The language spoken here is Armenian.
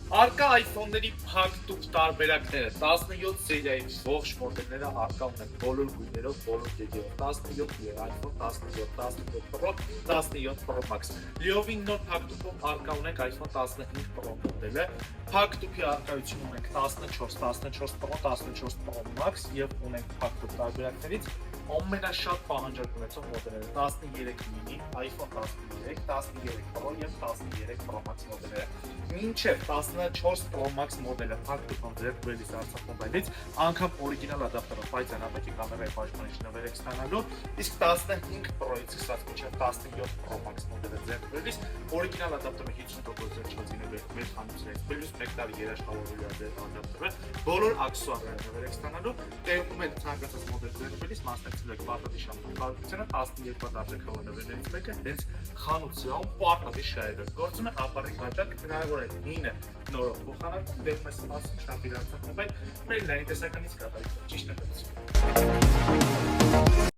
Արկա iPhone-ների փակ տուփ տարբերակները 17 սերիայի ողջ մոդելները արկա ունեն բոլոր գույներով, բոլոր կետերով 17 եւ iPhone 17, 17 Pro, 17 Pro Max։ Լիովին նոր փակ տուփով արկա ունենք iPhone 15 Pro մոդելը։ Փակ տուփի արկայություն ունենք 14, 14 Pro, 14 Pro Max եւ ունենք փակ տուփ տարբերակներից ամենաշատ պահանջարկ ունեցող մոդելները 13 mini, iPhone 13, 13 Pro եւ 13 Pro Max մոդելները։ Մինչև 14 Pro Max մոդելը փակ տուփով ձեռքբերելիս Արցախ մոբայլից անգամ օրիգինալ ադապտերով բայց անապակի կամերայի պաշտպանիչ նվեր եք ստանալու, իսկ 15 Pro-ից սկսած մինչև 17 Pro Max մոդելը ձեռքբերելիս օրիգինալ ադապտերը 50% զերծվածին է մեր խանութներից պլյուս 1 տարի երաշխավորելու ադապտերը բոլոր աքսեսուարները նվեր եք ստանալու, տեղում են ցանկացած մոդել ձեռքբերելիս մասնակցել եք պարտադիր շահագործությունը 12 արժեքավոր նվերներից մեկը հենց խանութում պարտադիր շահերը գործում է ապարիկ հաճակ հնարավոր է 9 նորով փոխանակ դեպս մասը շահ իրացած մոբայլ մեր լայն տեսականից կատարի ճիշտ է։